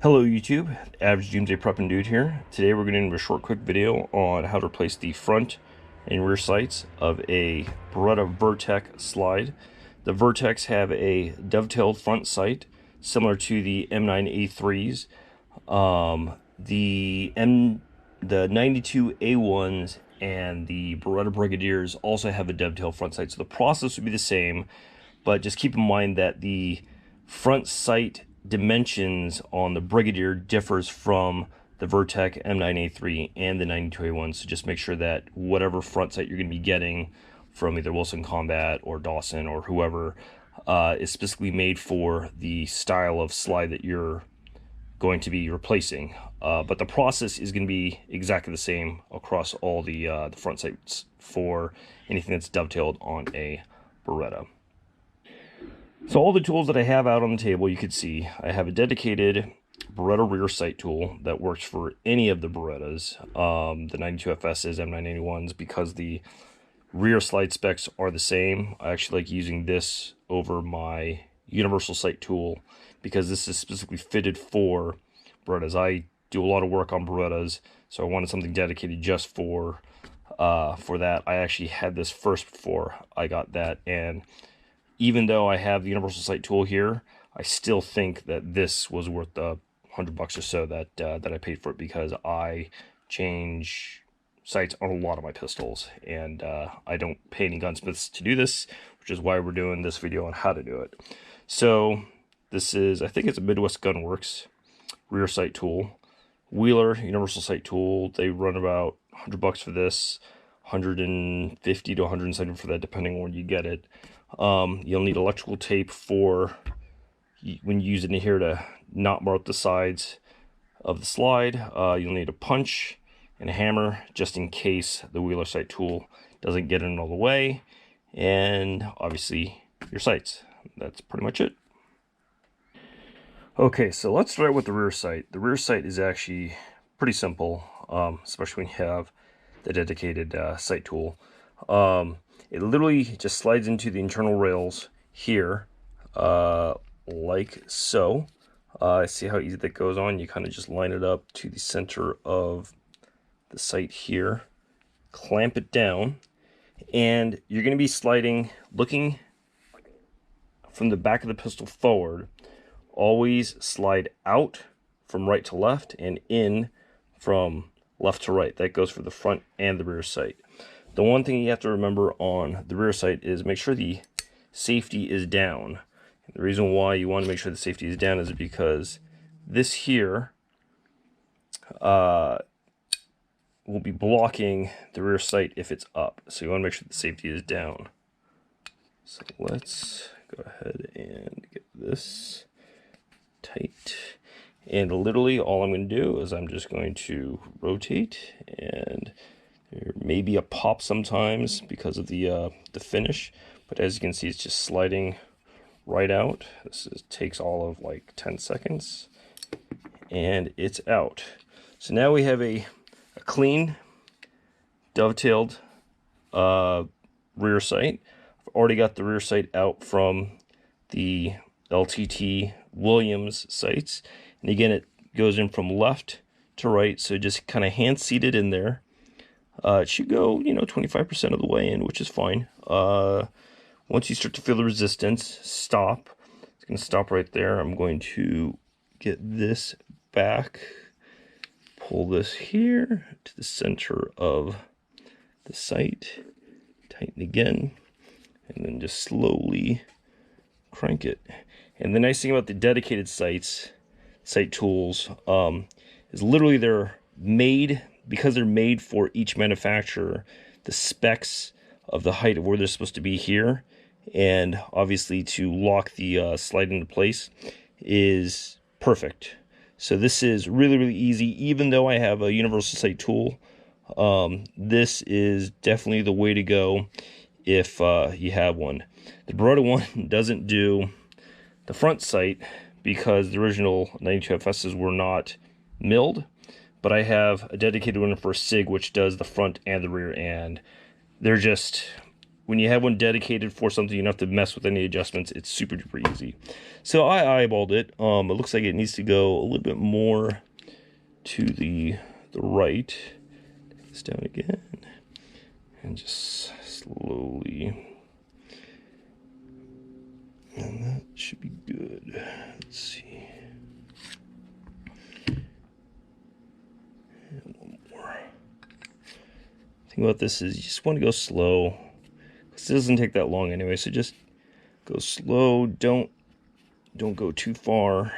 Hello YouTube, Average Doomsday Prepping Dude here. Today we're going to do a short quick video on how to replace the front and rear sights of a Beretta Vertex slide. The Vertex have a dovetailed front sight similar to the M9A3s. The 92A1s and the Beretta Brigadiers also have a dovetailed front sight, so the process would be the same, but just keep in mind that the front sight dimensions on the Brigadier differs from the Vertex M9A3 and the 92A1, so just make sure that whatever front sight you're going to be getting from either Wilson Combat or Dawson or whoever is specifically made for the style of slide that you're going to be replacing. But the process is going to be exactly the same across all the front sights for anything that's dovetailed on a Beretta. So all the tools that I have out on the table, you can see I have a dedicated Beretta rear sight tool that works for any of the Berettas, the 92FSs, M981s, because the rear slide specs are the same. I actually like using this over my universal sight tool because this is specifically fitted for Berettas. I do a lot of work on Berettas, so I wanted something dedicated just for that. I actually had this first before I got that, and even though I have the universal sight tool here, I still think that this was worth the $100 or so that I paid for it, because I change sights on a lot of my pistols, and I don't pay any gunsmiths to do this, which is why we're doing this video on how to do it. So this is, I think it's a Midwest Gunworks rear sight tool. Wheeler universal sight tool, they run about $100 for this, 150 to 170 for that, depending on where you get it. You'll need electrical tape for when you use it in here to not mark the sides of the slide. You'll need a punch and a hammer just in case the Wheeler sight tool doesn't get in all the way, and obviously your sights. That's pretty much it. Okay, so let's start with the rear sight. The rear sight is actually pretty simple, especially when you have the dedicated sight tool. It literally just slides into the internal rails here, like so. See how easy that goes on? You kind of just line it up to the center of the sight here, clamp it down, and you're going to be sliding, looking from the back of the pistol forward. Always slide out from right to left and in from left to right. That goes for the front and the rear sight. The one thing you have to remember on the rear sight is make sure the safety is down. And the reason why you want to make sure the safety is down is because this here will be blocking the rear sight if it's up. So you want to make sure the safety is down. So let's go ahead and get this tight. And literally all I'm going to do is I'm just going to rotate, and there may be a pop sometimes because of the finish, but as you can see, it's just sliding right out. This takes all of like 10 seconds, and it's out. So now we have a clean, dovetailed rear sight. I've already got the rear sight out from the LTT Williams sights, and again, it goes in from left to right, so just kind of hand seated in there. It should go, 25% of the way in, which is fine. Once you start to feel the resistance, stop. It's going to stop right there. I'm going to get this back, pull this here to the center of the sight, tighten again, and then just slowly crank it. And the nice thing about the dedicated sight tools is literally they're made, because they're made for each manufacturer, the specs of the height of where they're supposed to be here, and obviously to lock the slide into place is perfect. So this is really, really easy. Even though I have a universal sight tool, this is definitely the way to go if you have one. The Beretta one doesn't do the front sight because the original 92FSs were not milled, but I have a dedicated one for a SIG which does the front and the rear, and they're just when you have one dedicated for something, you don't have to mess with any adjustments. It's super duper easy. So I eyeballed it. It looks like it needs to go a little bit more to the right. Take this down again, and just slowly. And that should be good. Let's see. And one more. The thing about this is you just want to go slow. This doesn't take that long anyway, so just go slow. Don't go too far.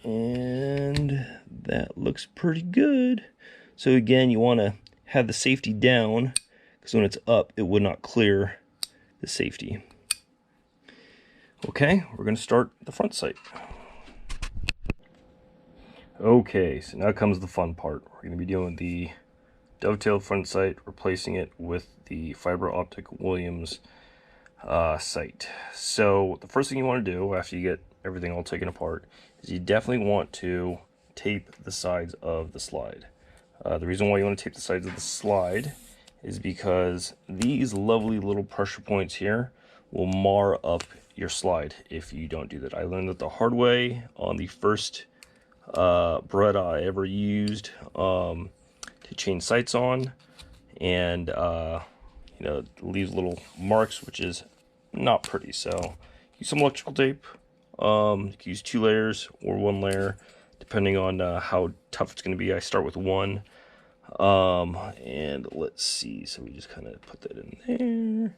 And that looks pretty good. So again, you want to have the safety down, because when it's up, it would not clear the safety. Okay, we're going to start the front sight. Okay, so now comes the fun part. We're going to be doing the dovetailed front sight, replacing it with the fiber optic Williams sight. So the first thing you want to do after you get everything all taken apart is you definitely want to tape the sides of the slide. The reason why you want to tape the sides of the slide is because these lovely little pressure points here will mar up your slide if you don't do that. I learned that the hard way on the first Beretta I ever used to change sights on, and you know, it leaves little marks, which is not pretty. So use some electrical tape. You can use 2 layers or 1 layer depending on how tough it's going to be. I start with 1. And let's see, so we just kind of put that in there,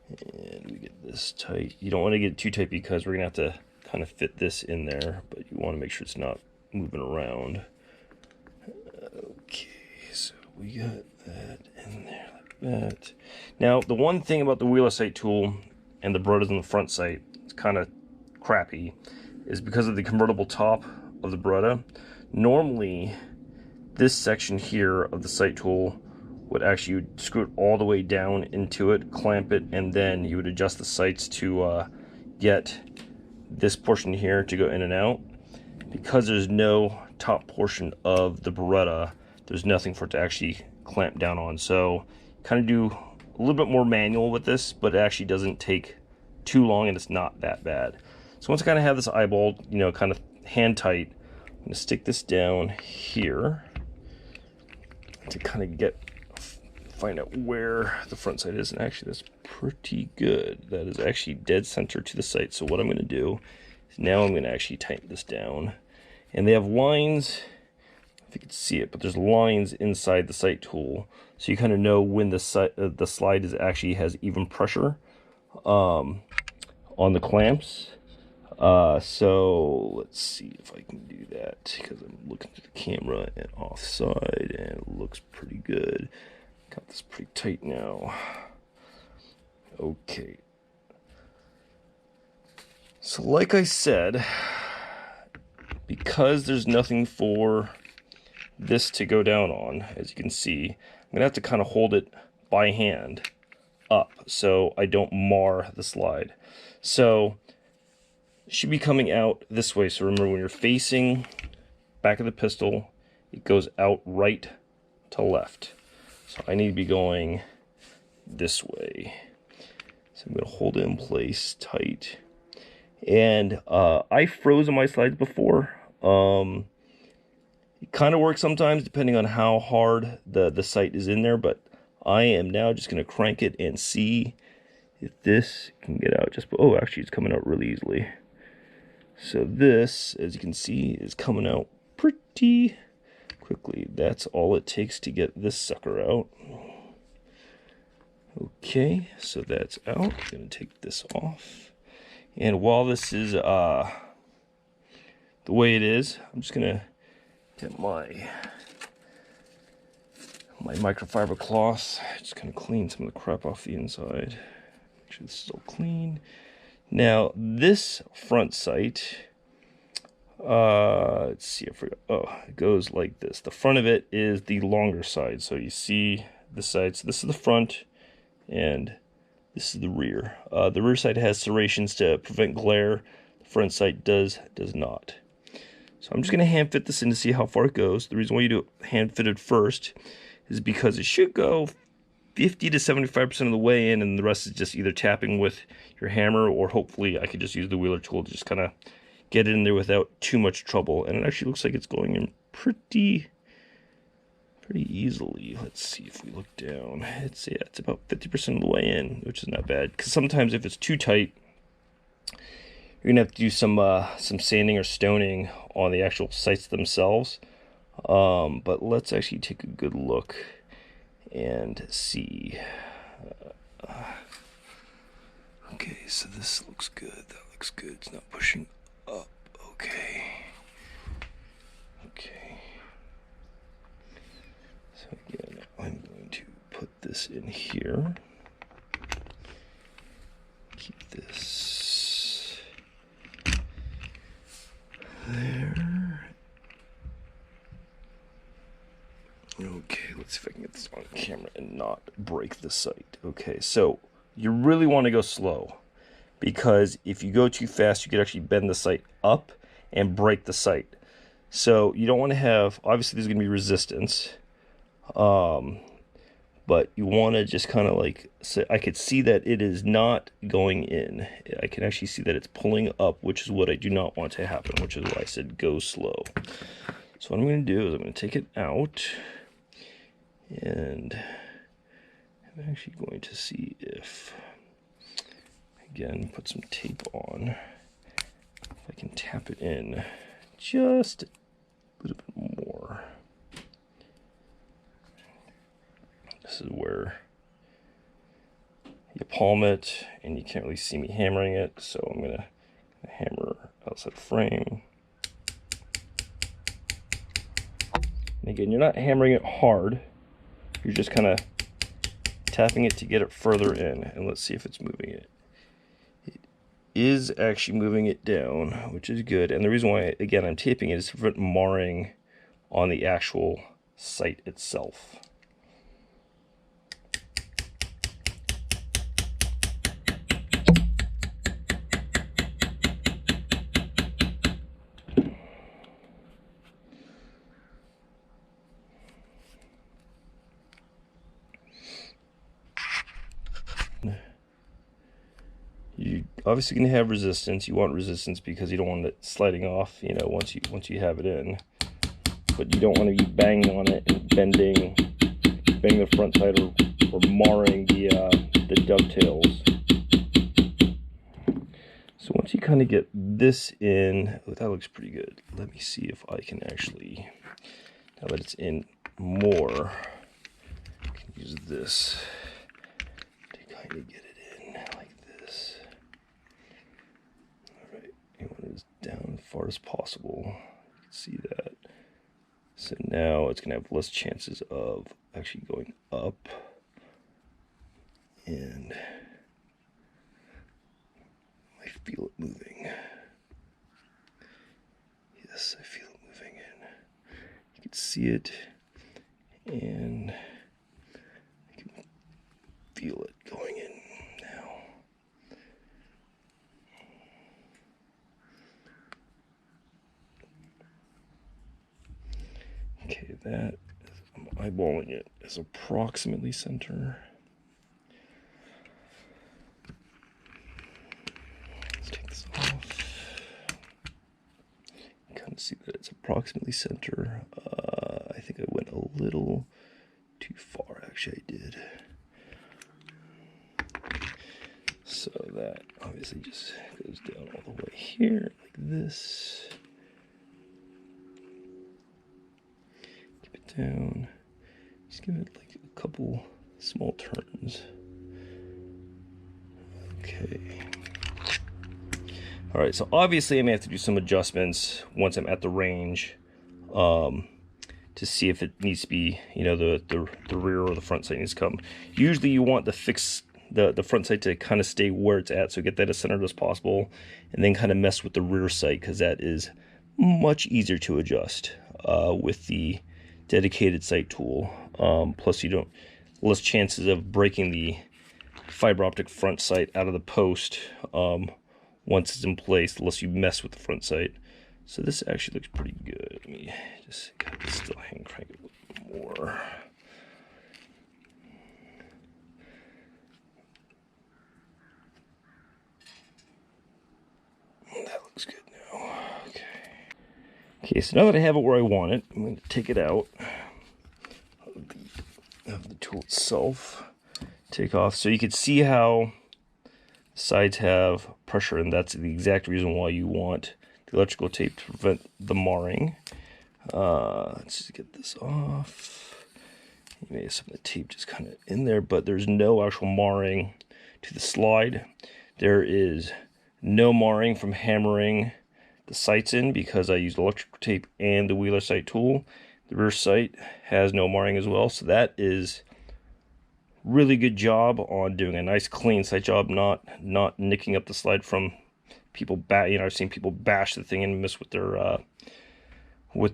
and we get this tight. You don't want to get it too tight because we're gonna have to kind of fit this in there, but you want to make sure it's not moving around. Okay, so we got that in there like that. Now, the one thing about the wheeler sight tool and the Berettas on the front sight, it's kind of crappy, is because of the convertible top of the Beretta. Normally, this section here of the sight tool would actually screw it all the way down into it, clamp it, and then you would adjust the sights to get this portion here to go in and out. Because there's no top portion of the Beretta, there's nothing for it to actually clamp down on. So kind of do a little bit more manual with this, but it actually doesn't take too long and it's not that bad. So once I kind of have this eyeballed, you know, kind of hand tight, I'm going to stick this down here to kind of find out where the front sight is. And actually that's pretty good. That is actually dead center to the sight. So what I'm going to do is now I'm going to actually tighten this down. And they have lines, if you can see it, but there's lines inside the sight tool, so you kind of know when the slide has even pressure on the clamps. So let's see if I can do that, because I'm looking through the camera and offside, and it looks pretty good. Got this pretty tight now. Okay. So like I said, because there's nothing for this to go down on, as you can see, I'm gonna have to kind of hold it by hand up so I don't mar the slide. So it should be coming out this way. So remember, when you're facing back of the pistol, it goes out right to left. So I need to be going this way. So I'm gonna hold it in place tight. And I froze my slides before. It kind of works sometimes depending on how hard the sight is in there, but I am now just going to crank it and see if this can get out. Oh, actually it's coming out really easily. So this, as you can see, is coming out pretty quickly. That's all it takes to get this sucker out. Okay, so that's out. I'm going to take this off. And while this is the way it is, I'm just going to get my microfiber cloth. Just kind of clean some of the crap off the inside. Make sure this is all clean. Now, this front sight, let's see, I forgot. Oh, it goes like this. The front of it is the longer side. So you see the side. So this is the front, and this is the rear. The rear side has serrations to prevent glare. The front sight does not. So I'm just going to hand fit this in to see how far it goes. The reason why you do it hand fitted first is because it should go 50 to 75% of the way in, and the rest is just either tapping with your hammer, or hopefully I could just use the wheeler tool to just kind of get it in there without too much trouble. And it actually looks like it's going in pretty easily. Let's see if we look down. It's about 50% of the way in, which is not bad. Because sometimes if it's too tight, you're gonna have to do some sanding or stoning on the actual sights themselves. But let's actually take a good look and see. Okay, so this looks good. That looks good. It's not pushing up. Okay. Okay. So again, I'm going to put this in here. Keep this there. Okay, let's see if I can get this on camera and not break the sight. Okay, so you really want to go slow, because if you go too fast, you could actually bend the sight up and break the sight. So you don't want to have, obviously there's going to be resistance, but you want to just kind of like, so I could see that it is not going in. I can actually see that it's pulling up, which is what I do not want to happen, which is why I said go slow. So what I'm going to do is I'm going to take it out, and I'm actually going to see if, again, put some tape on, if I can tap it in just a little bit more. This is where you palm it and you can't really see me hammering it, so I'm gonna hammer outside frame. And again, you're not hammering it hard, you're just kind of tapping it to get it further in. And let's see if it's moving it. It is actually moving it down, which is good. And the reason why, again, I'm taping it is to prevent marring on the actual sight itself. You're obviously going to have resistance. You want resistance because you don't want it sliding off, you know, once you have it in. But you don't want to be banging on it and bending the front side, or marring the dovetails. So once you kind of get this in, oh, that looks pretty good. Let me see if I can actually, now that it's in more, I can use this to kind of get it in like this. All right, you want it as down as far as possible. You can see that. So now it's gonna have less chances of actually going up, and I feel it moving. Yes, I feel it moving in. You can see it, and I can feel it going in now. Okay, that, I'm eyeballing it, is approximately center. Let's take this off. You kind of see that it's approximately center. I think I went a little too far, actually I did. So that obviously just goes down all the way here, like this. Down, just give it like a couple small turns. Okay. All right, so obviously I may have to do some adjustments once I'm at the range, to see if it needs to be, you know, the rear or the front sight needs to come. Usually you want the front sight to kind of stay where it's at, so get that as centered as possible, and then kind of mess with the rear sight, because that is much easier to adjust with the dedicated sight tool. Plus you don't, less chances of breaking the fiber optic front sight out of the post once it's in place, unless you mess with the front sight. So this actually looks pretty good. Let me just still hand crank it a little more. looks good now. Okay. Okay, so now that I have it where I want it, I'm going to take it out of the tool itself. Take off, so you can see how the sides have pressure, and that's the exact reason why you want the electrical tape to prevent the marring. Let's just get this off. You may have some of the tape just kind of in there, but there's no actual marring to the slide. There is no marring from hammering the sights in because I used electrical tape and the wheeler sight tool. The rear sight has no marring as well, so that is really good job on doing a nice clean sight job, not nicking up the slide from people. I've seen people bash the thing and miss with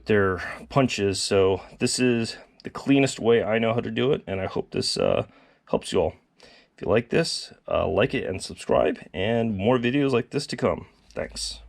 their punches. So this is the cleanest way I know how to do it, and I hope this helps you all. If you like this, like it and subscribe, and more videos like this to come. Thanks.